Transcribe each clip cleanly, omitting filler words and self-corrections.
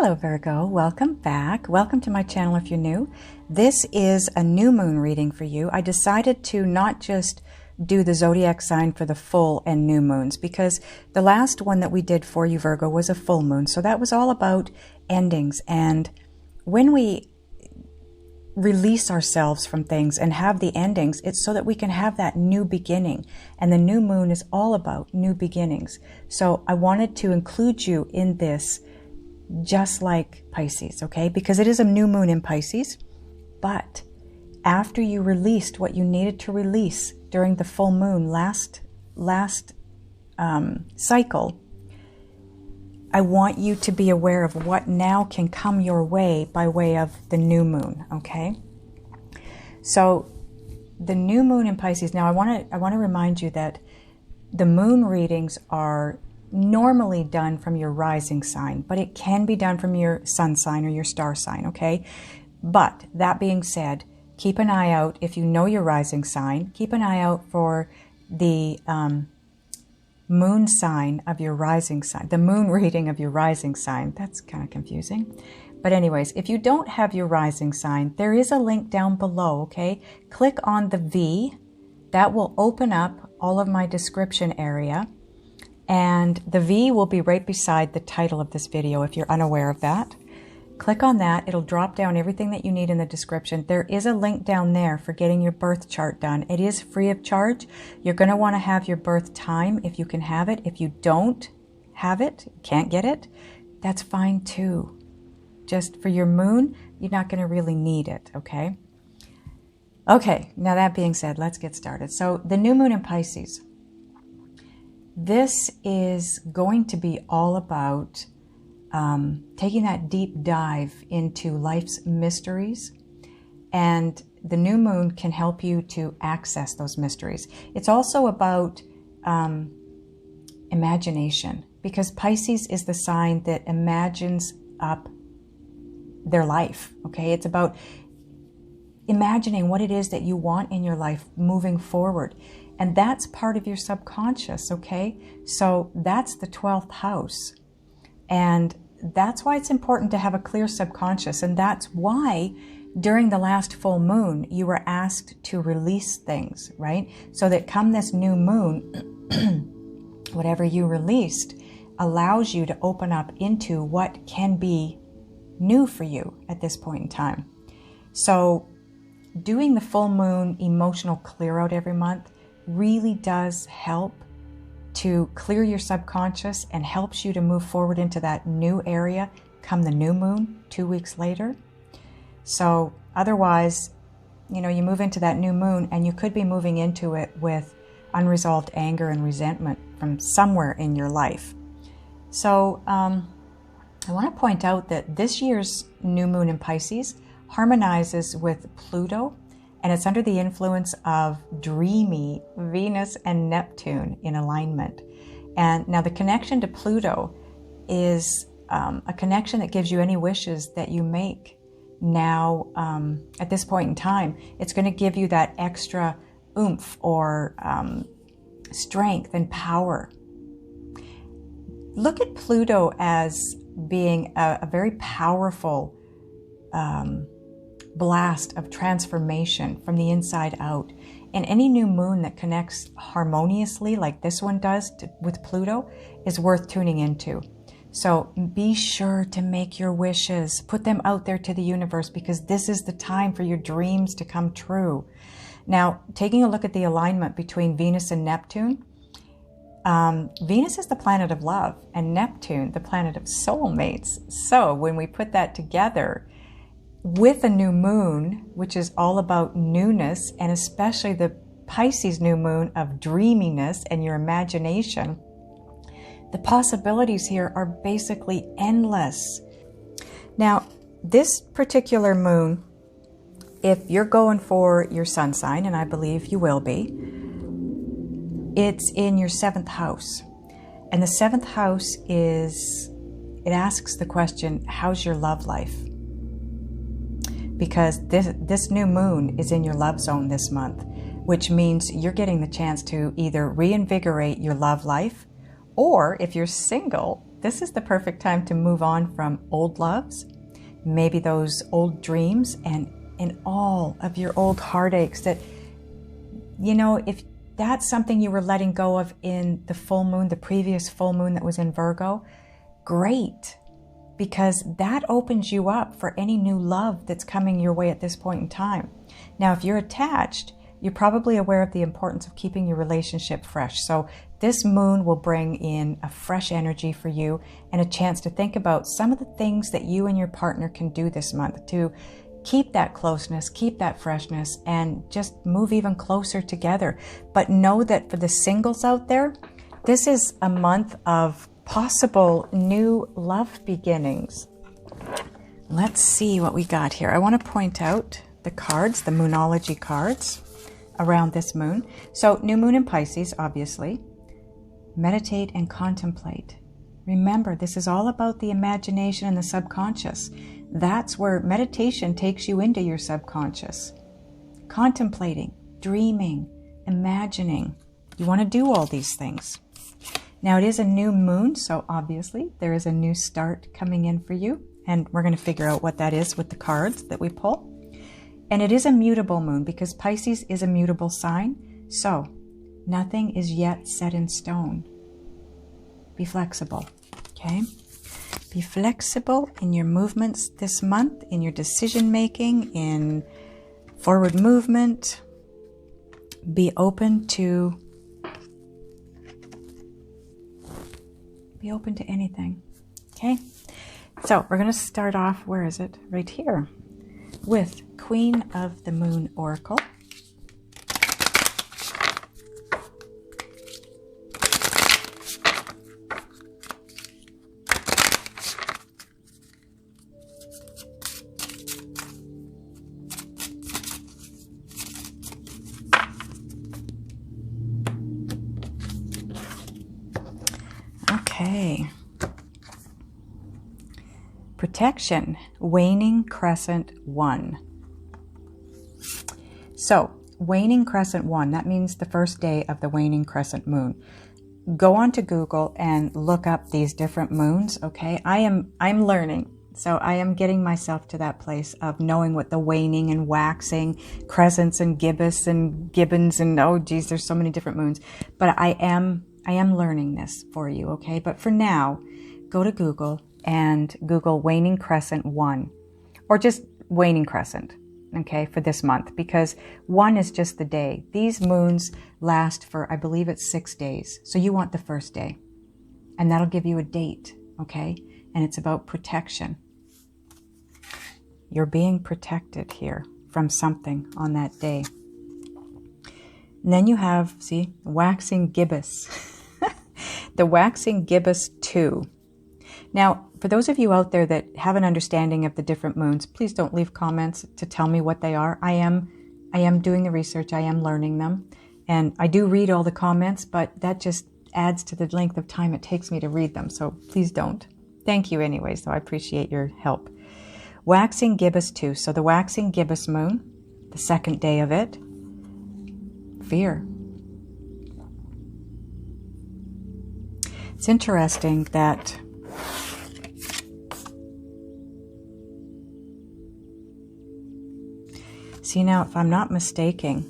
Hello Virgo, welcome back. Welcome to my channel if you're new. This is a new moon reading for you. I decided to not just do the zodiac sign for the full and new moons because the last one that we did for you, Virgo, was a full moon. So that was all about endings. And when we release ourselves from things and have the endings, it's so that we can have that new beginning. And the new moon is all about new beginnings. So I wanted to include you in this, just like Pisces, okay? Because it is a new moon in Pisces. But after you released what you needed to release during the full moon last cycle, I want you to be aware of what now can come your way by way of the new moon, okay? So the new moon in Pisces, now I want to remind you that the moon readings are normally done from your rising sign, but it can be done from your sun sign or your star sign, okay? But that being said, keep an eye out. If you know your rising sign, keep an eye out for the moon sign of your rising sign, the moon reading of your rising sign. That's kind of confusing. But anyways, if you don't have your rising sign, there is a link down below, okay? Click on the V. That will open up all of my description area. And the V will be right beside the title of this video if you're unaware of that. Click on that. It'll drop down everything that you need in the description. There is a link down there for getting your birth chart done. It is free of charge. You're going to want to have your birth time if you can have it. If you don't have it, can't get it, that's fine too. Just for your moon, you're not going to really need it, okay? Okay, now that being said, let's get started. So the new moon in Pisces. This is going to be all about taking that deep dive into life's mysteries, and the new moon can help you to access those mysteries. It's also about imagination, because Pisces is the sign that imagines up their life, okay? It's about imagining what it is that you want in your life moving forward. And that's part of your subconscious, okay? So that's the 12th house. And that's why it's important to have a clear subconscious. And that's why during the last full moon, you were asked to release things, right? So that come this new moon, whatever you released allows you to open up into what can be new for you at this point in time. So doing the full moon emotional clear out every month really does help to clear your subconscious and helps you to move forward into that new area come the new moon 2 weeks later. So otherwise, you know, you move into that new moon and you could be moving into it with unresolved anger and resentment from somewhere in your life. So I want to point out that this year's new moon in Pisces harmonizes with Pluto, and it's under the influence of dreamy Venus and Neptune in alignment. And now the connection to Pluto is a connection that gives you any wishes that you make now at this point in time. It's going to give you that extra oomph or strength and power. Look at Pluto as being a very powerful blast of transformation from the inside out. And any new moon that connects harmoniously like this one does with Pluto is worth tuning into. So be sure to make your wishes, put them out there to the universe, because this is the time for your dreams to come true. Now, taking a look at the alignment between Venus and Neptune, Venus is the planet of love and Neptune the planet of soulmates. So when we put that together with a new moon, which is all about newness, and especially the Pisces new moon of dreaminess and your imagination, the possibilities here are basically endless. Now, this particular moon, if you're going for your sun sign, and I believe you will be, it's in your 7th house. And the 7th house it asks the question, how's your love life? Because this new moon is in your love zone this month, which means you're getting the chance to either reinvigorate your love life, or if you're single, this is the perfect time to move on from old loves, maybe those old dreams and all of your old heartaches that, you know, if that's something you were letting go of in the full moon, the previous full moon that was in Virgo, great, because that opens you up for any new love that's coming your way at this point in time. Now, if you're attached, you're probably aware of the importance of keeping your relationship fresh. So this moon will bring in a fresh energy for you and a chance to think about some of the things that you and your partner can do this month to keep that closeness, keep that freshness, and just move even closer together. But know that for the singles out there, this is a month of possible new love beginnings. Let's see what we got here. I want to point out the cards, the Moonology cards around this moon. So new moon in Pisces, obviously. Meditate and contemplate. Remember, this is all about the imagination and the subconscious. That's where meditation takes you into your subconscious. Contemplating, dreaming, imagining. You want to do all these things. Now it is a new moon, so obviously there is a new start coming in for you. And we're going to figure out what that is with the cards that we pull. And it is a mutable moon because Pisces is a mutable sign. So nothing is yet set in stone. Be flexible, okay? Be flexible in your movements this month, in your decision making, in forward movement. Be open to anything, okay? So we're going to start off, where is it? Right here, with Queen of the Moon Oracle. Okay. Protection, waning crescent 1. So, waning crescent 1, that means the first day of the waning crescent moon. Go on to Google and look up these different moons, okay? I'm learning. So I am getting myself to that place of knowing what the waning and waxing, crescents and gibbous and gibbons and, oh geez, there's so many different moons. But I am learning this for you, okay? But for now, go to Google and Google waning crescent 1, or just waning crescent, okay, for this month, because 1 is just the day. These moons last for, I believe it's 6 days. So you want the first day, and that'll give you a date, okay? And it's about protection. You're being protected here from something on that day. And then you have, see, waxing gibbous. The waxing gibbous 2. Now, for those of you out there that have an understanding of the different moons, please don't leave comments to tell me what they are. I am doing the research. I am learning them. And I do read all the comments, but that just adds to the length of time it takes me to read them. So please don't. Thank you anyway, so I appreciate your help. Waxing gibbous 2. So the waxing gibbous moon, the second day of it, fear. It's interesting that see now, if I'm not mistaken,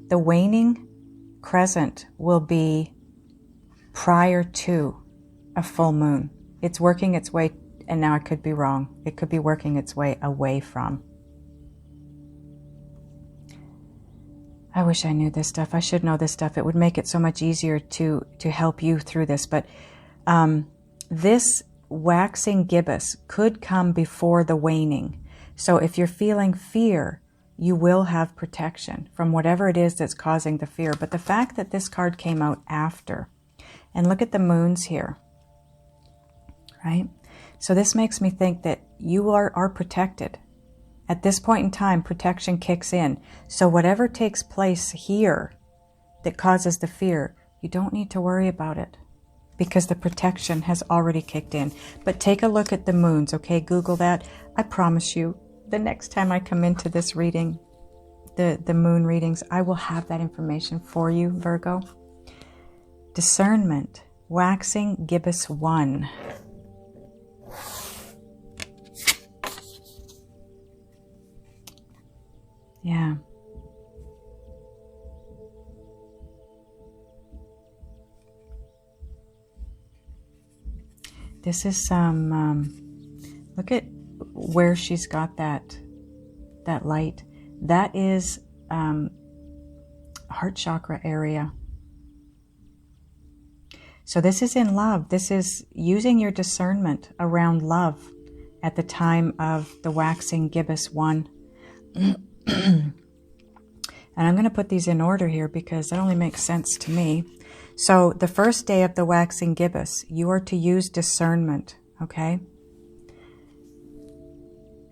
the waning crescent will be prior to a full moon. It's working its way, and now I could be wrong. It could be working its way away from. I wish I knew this stuff. I should know this stuff. It would make it so much easier to help you through this. But this waxing gibbous could come before the waning. So if you're feeling fear, you will have protection from whatever it is that's causing the fear. But the fact that this card came out after, and look at the moons here, right? So this makes me think that you are protected. At this point in time, protection kicks in. So whatever takes place here that causes the fear, you don't need to worry about it because the protection has already kicked in. But take a look at the moons, okay? Google that. I promise you, the next time I come into this reading, the moon readings, I will have that information for you, Virgo. Discernment, Waxing Gibbous 1. Yeah. This is some, look at where she's got that light. That is heart chakra area. So this is in love. This is using your discernment around love at the time of the waxing gibbous 1. And I'm going to put these in order here because that only makes sense to me. So the first day of the waxing gibbous, you are to use discernment, okay?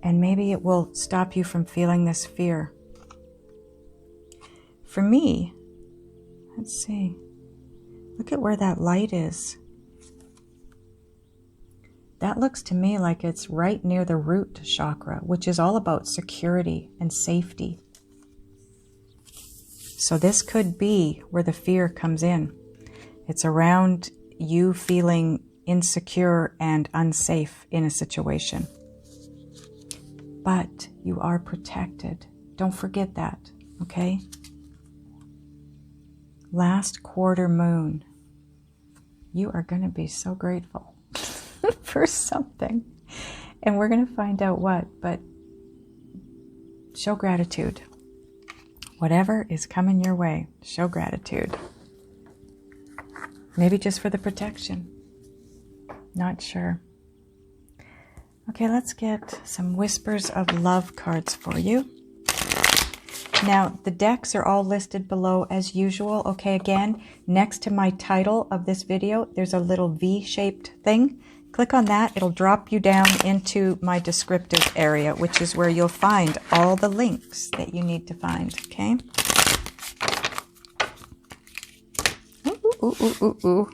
And maybe it will stop you from feeling this fear. For me, let's see. Look at where that light is. That looks to me like it's right near the root chakra, which is all about security and safety. So this could be where the fear comes in. It's around you feeling insecure and unsafe in a situation. But you are protected. Don't forget that, okay? Last quarter moon. You are going to be so grateful for something. And we're going to find out what, but show gratitude. Whatever is coming your way, show gratitude. Maybe just for the protection. Not sure. Okay, let's get some Whispers of Love cards for you. Now, the decks are all listed below as usual. Okay, again, next to my title of this video, there's a little V-shaped thing. Click on that. It'll drop you down into my descriptive area, which is where you'll find all the links that you need to find, okay? Ooh, ooh, ooh, ooh, ooh.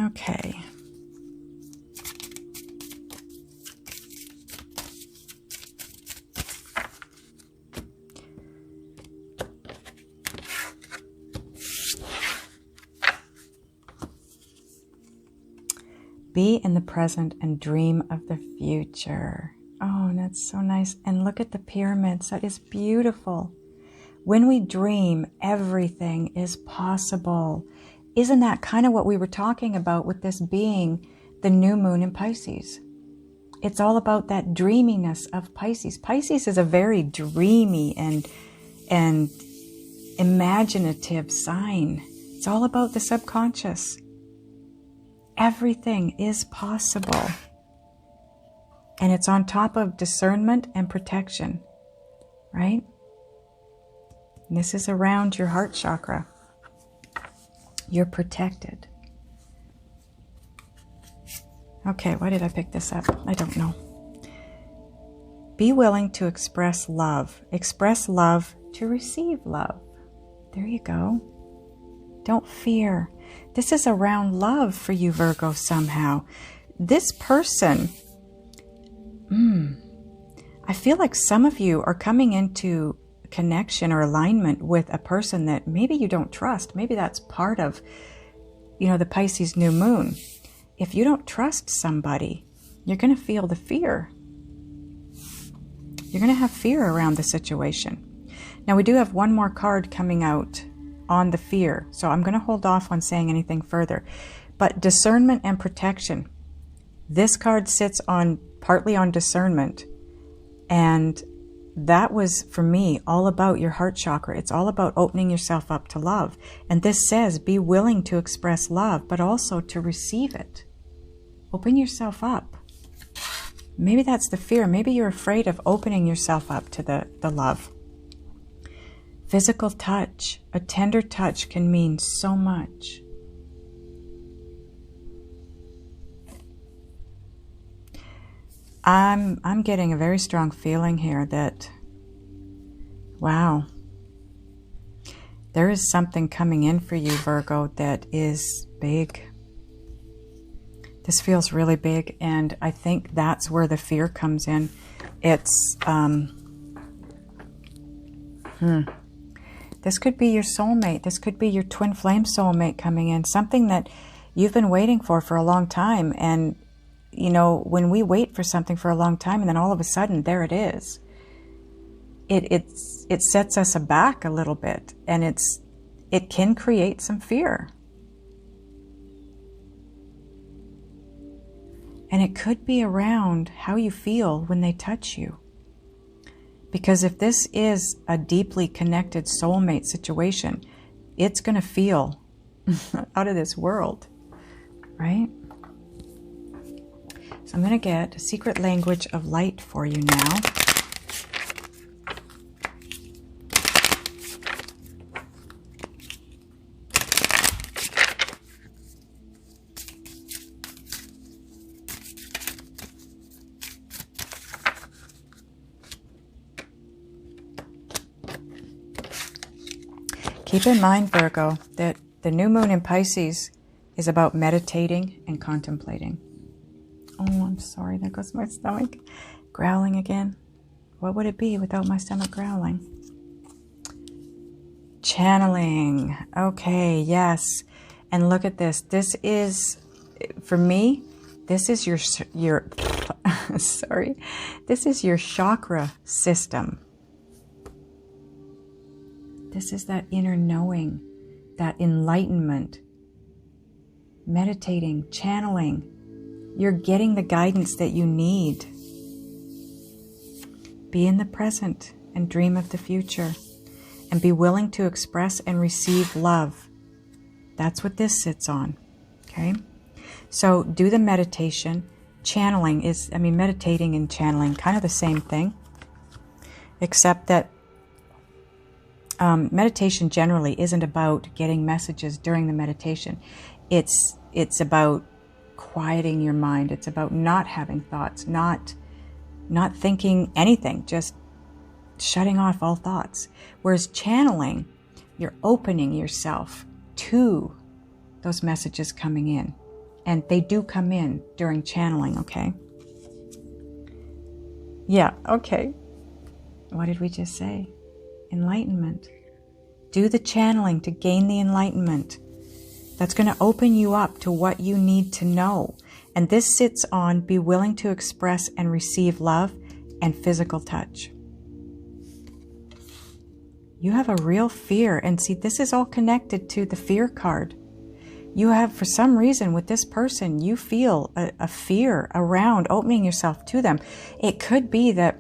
Okay. Be in the present and dream of the future. Oh, that's so nice. And look at the pyramids. That is beautiful. When we dream, everything is possible. Isn't that kind of what we were talking about with this being the new moon in Pisces? It's all about that dreaminess of Pisces. Pisces is a very dreamy and imaginative sign. It's all about the subconscious. Everything is possible. And it's on top of discernment and protection, right? And this is around your heart chakra. You're protected. Okay, why did I pick this up? I don't know. Be willing to express love. Express love to receive love. There you go. Don't fear. This is around love for you, Virgo, somehow. This person, I feel like some of you are coming into connection or alignment with a person that maybe you don't trust. Maybe that's part of, the Pisces new moon. If you don't trust somebody, you're going to feel the fear. You're going to have fear around the situation. Now, we do have one more card coming out on the fear, so I'm going to hold off on saying anything further. But discernment and protection. This card sits on partly on discernment, and that was, for me, all about your heart chakra. It's all about opening yourself up to love. And this says, be willing to express love, but also to receive it. Open yourself up. Maybe that's the fear. Maybe you're afraid of opening yourself up to the love. Physical touch, a tender touch can mean so much. I'm getting a very strong feeling here that, wow, there is something coming in for you, Virgo, that is big. This feels really big, and I think that's where the fear comes in. It's, This could be your soulmate. This could be your twin flame soulmate coming in. Something that you've been waiting for a long time. And, you know, when we wait for something for a long time and then all of a sudden, there it is. It sets us aback a little bit. And it can create some fear. And it could be around how you feel when they touch you. Because if this is a deeply connected soulmate situation, it's going to feel out of this world, right? So I'm going to get a secret language of light for you now. Keep in mind, Virgo, that the new moon in Pisces is about meditating and contemplating. Oh, I'm sorry. There goes my stomach growling again. What would it be without my stomach growling? Channeling. Okay, yes. And look at this. This is, for me, this is your sorry. This is your chakra system. This is that inner knowing, that enlightenment, meditating, channeling. You're getting the guidance that you need. Be in the present and dream of the future. And be willing to express and receive love. That's what this sits on. Okay? So do the meditation. Channeling is, meditating and channeling, kind of the same thing. Except that meditation generally isn't about getting messages during the meditation. It's about quieting your mind. It's about not having thoughts, not thinking anything, just shutting off all thoughts. Whereas channeling, you're opening yourself to those messages coming in. And they do come in during channeling, okay? Yeah, okay. What did we just say? Enlightenment. Do the channeling to gain the enlightenment. That's going to open you up to what you need to know. And this sits on be willing to express and receive love and physical touch. You have a real fear. And see, this is all connected to the fear card. You have, for some reason, with this person, you feel a fear around opening yourself to them. It could be that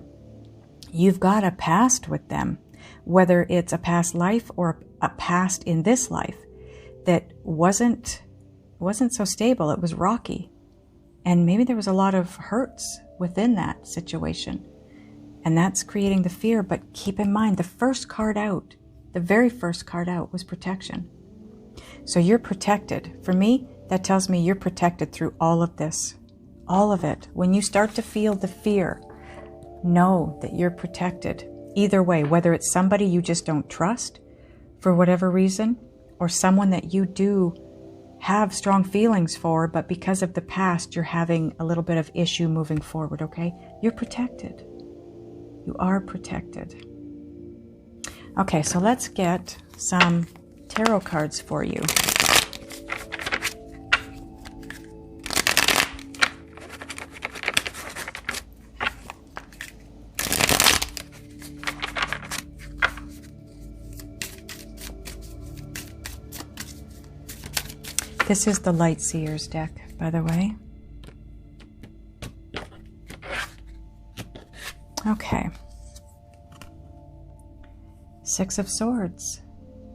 you've got a past with them. Whether it's a past life or a past in this life that wasn't so stable, it was rocky. And maybe there was a lot of hurts within that situation. And that's creating the fear. But keep in mind, the first card out, the very first card out was protection. So you're protected. For me, that tells me you're protected through all of this. All of it. When you start to feel the fear, know that you're protected. Either way, whether it's somebody you just don't trust for whatever reason, or someone that you do have strong feelings for, but because of the past, you're having a little bit of issue moving forward, okay? You're protected. You are protected. Okay, so let's get some tarot cards for you. This is the Light Seers deck, by the way. Okay. Six of Swords.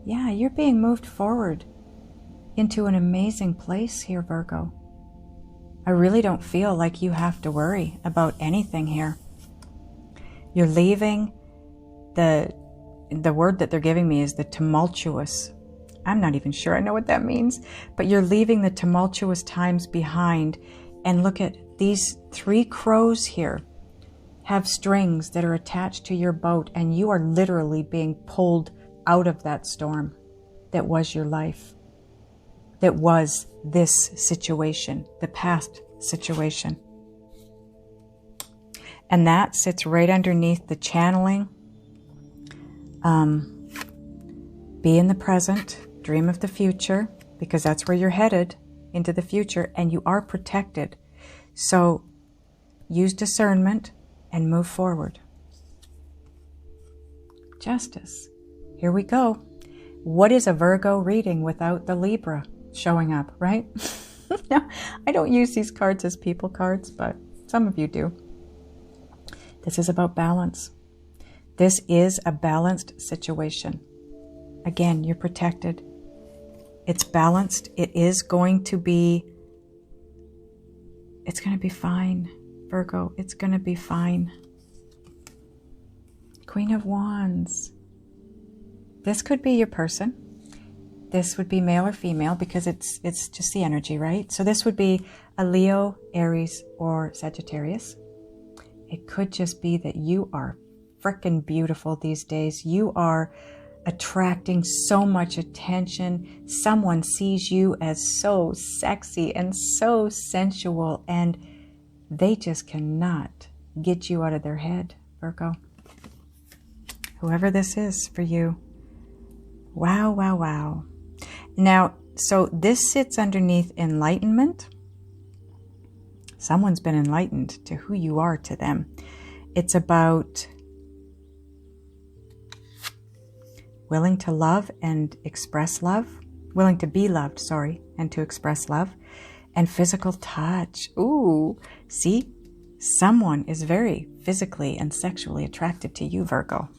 Yeah, you're being moved forward into an amazing place here, Virgo. I really don't feel like you have to worry about anything here. You're leaving the word that they're giving me is the tumultuous. I'm not even sure I know what that means, but you're leaving the tumultuous times behind. And look at these 3 crows here have strings that are attached to your boat, and you are literally being pulled out of that storm that was your life, that was this situation, the past situation. And that sits right underneath the channeling Be in the present, dream of the future, because that's where you're headed, into the future, and you are protected. So use discernment and move forward. Justice. Here we go. What is a Virgo reading without the Libra showing up, right? Now, I don't use these cards as people cards, but some of you do. This is about balance. This is a balanced situation. Again, you're protected. It's balanced. It's going to be fine, Virgo. It's going to be fine. Queen of Wands. This could be your person. This would be male or female because it's just the energy, right? So this would be a Leo, Aries, or Sagittarius. It could just be that you are freaking beautiful these days. You are attracting so much attention. Someone sees you as so sexy and so sensual, and they just cannot get you out of their head, Virgo. Whoever this is for you. Wow, wow, wow. Now, so this sits underneath enlightenment. Someone's been enlightened to who you are to them. It's about willing to love and express love. Willing to be loved, and to express love. And physical touch. Ooh, see? Someone is very physically and sexually attracted to you, Virgo.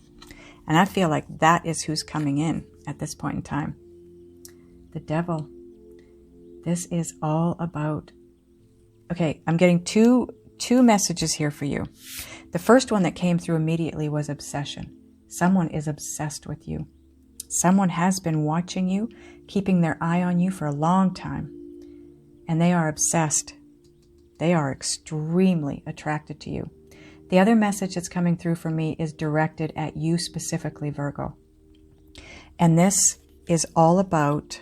And I feel like that is who's coming in at this point in time. The Devil. This is all about... Okay, I'm getting two messages here for you. The first one that came through immediately was obsession. Someone is obsessed with you. Someone has been watching you, keeping their eye on you for a long time. And they are obsessed. They are extremely attracted to you. The other message that's coming through for me is directed at you specifically, Virgo. And this is all about...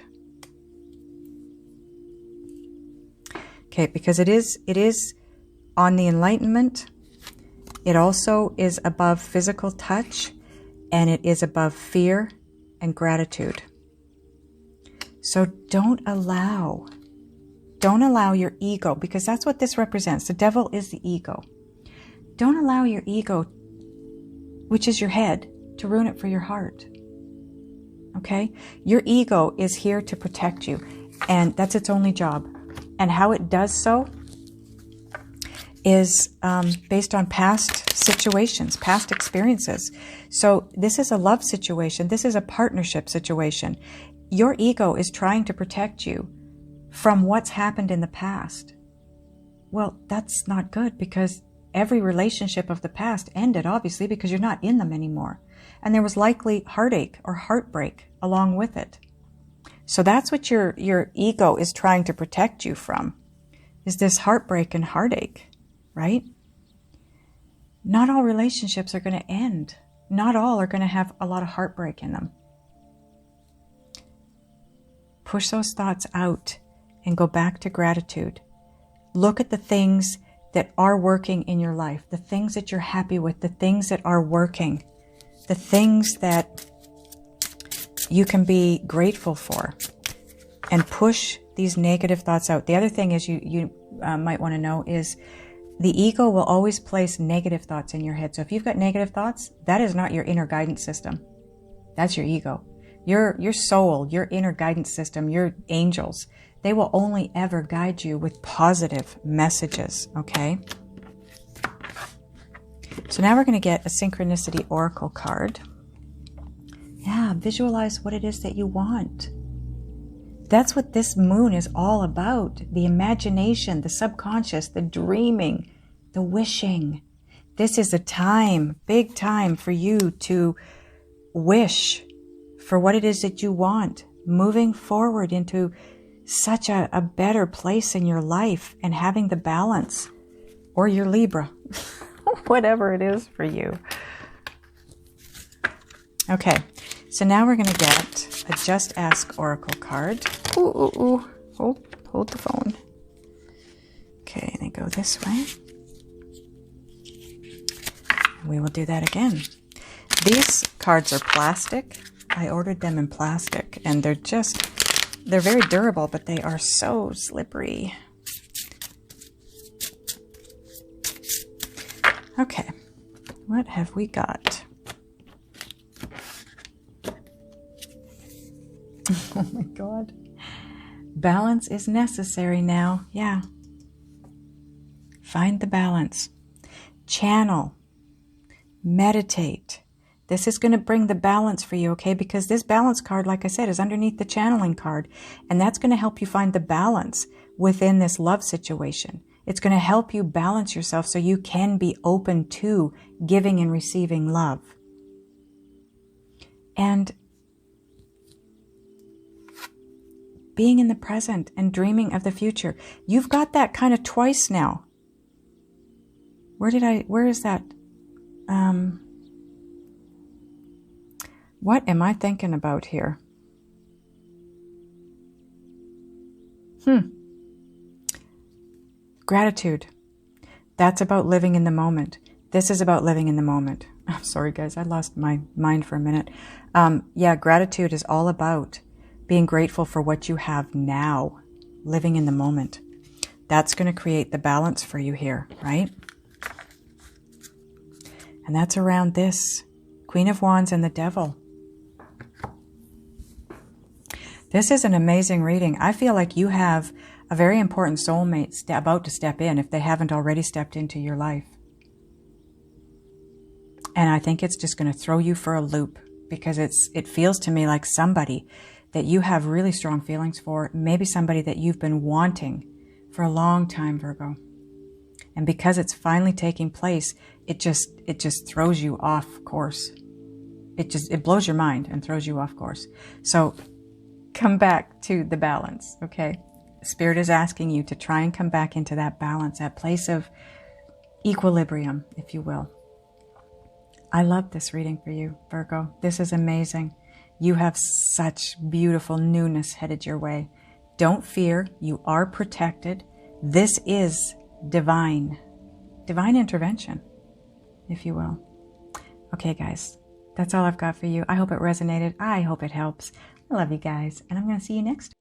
Okay, because it is on the enlightenment. It also is above physical touch, and it is above fear and gratitude. So don't allow your ego, because that's what this represents. The Devil is the ego. Don't allow your ego, which is your head, to ruin it for your heart. Okay? Your ego is here to protect you, and that's its only job. And how it does so is based on past situations, past experiences. So this is a love situation. This is a partnership situation. Your ego is trying to protect you from what's happened in the past. Well, that's not good, because every relationship of the past ended, obviously, because you're not in them anymore. And there was likely heartache or heartbreak along with it. So that's what your ego is trying to protect you from, is this heartbreak and heartache, right? Not all relationships are going to end. Not all are going to have a lot of heartbreak in them. Push those thoughts out and go back to gratitude. Look at the things that are working in your life, the things that you're happy with, the things that are working, the things that you can be grateful for, and push these negative thoughts out. The other thing is you might want to know is the ego will always place negative thoughts in your head. So if you've got negative thoughts, that is not your inner guidance system. That's your ego. Your soul, your inner guidance system, your angels, they will only ever guide you with positive messages, okay? So now we're going to get a Synchronicity Oracle card. Yeah, visualize what it is that you want. That's what this moon is all about. The imagination, the subconscious, the dreaming, the wishing. This is a time, big time for you to wish for what it is that you want, moving forward into such a better place in your life and having the balance, or your Libra, whatever it is for you. Okay, so now we're going to get a Just Ask Oracle card. Ooh. Oh, hold the phone. Okay, they go this way. And we will do that again. These cards are plastic. I ordered them in plastic, and they're very durable, but they are so slippery. Okay, what have we got? Oh my God. Balance is necessary now. Yeah. Find the balance. Channel. Meditate. This is going to bring the balance for you, okay? Because this balance card, like I said, is underneath the channeling card. And that's going to help you find the balance within this love situation. It's going to help you balance yourself so you can be open to giving and receiving love. And being in the present and dreaming of the future. You've got that kind of twice now. Where is that? What am I thinking about here? Gratitude. That's about living in the moment. This is about living in the moment. I'm sorry, guys. I lost my mind for a minute. Yeah, gratitude is all about being grateful for what you have now, living in the moment. That's going to create the balance for you here, right? And that's around this Queen of Wands and the Devil. This is an amazing reading. I feel like you have a very important soulmate about to step in if they haven't already stepped into your life. And I think it's just going to throw you for a loop because it feels to me like somebody that you have really strong feelings for, maybe somebody that you've been wanting for a long time, Virgo. And because it's finally taking place, it just throws you off course. It blows your mind and throws you off course. So come back to the balance, okay? Spirit is asking you to try and come back into that balance, that place of equilibrium, if you will. I love this reading for you, Virgo. This is amazing. You have such beautiful newness headed your way. Don't fear. You are protected. This is divine intervention, if you will. Okay, guys, that's all I've got for you. I hope it resonated. I hope it helps. I love you guys, and I'm going to see you next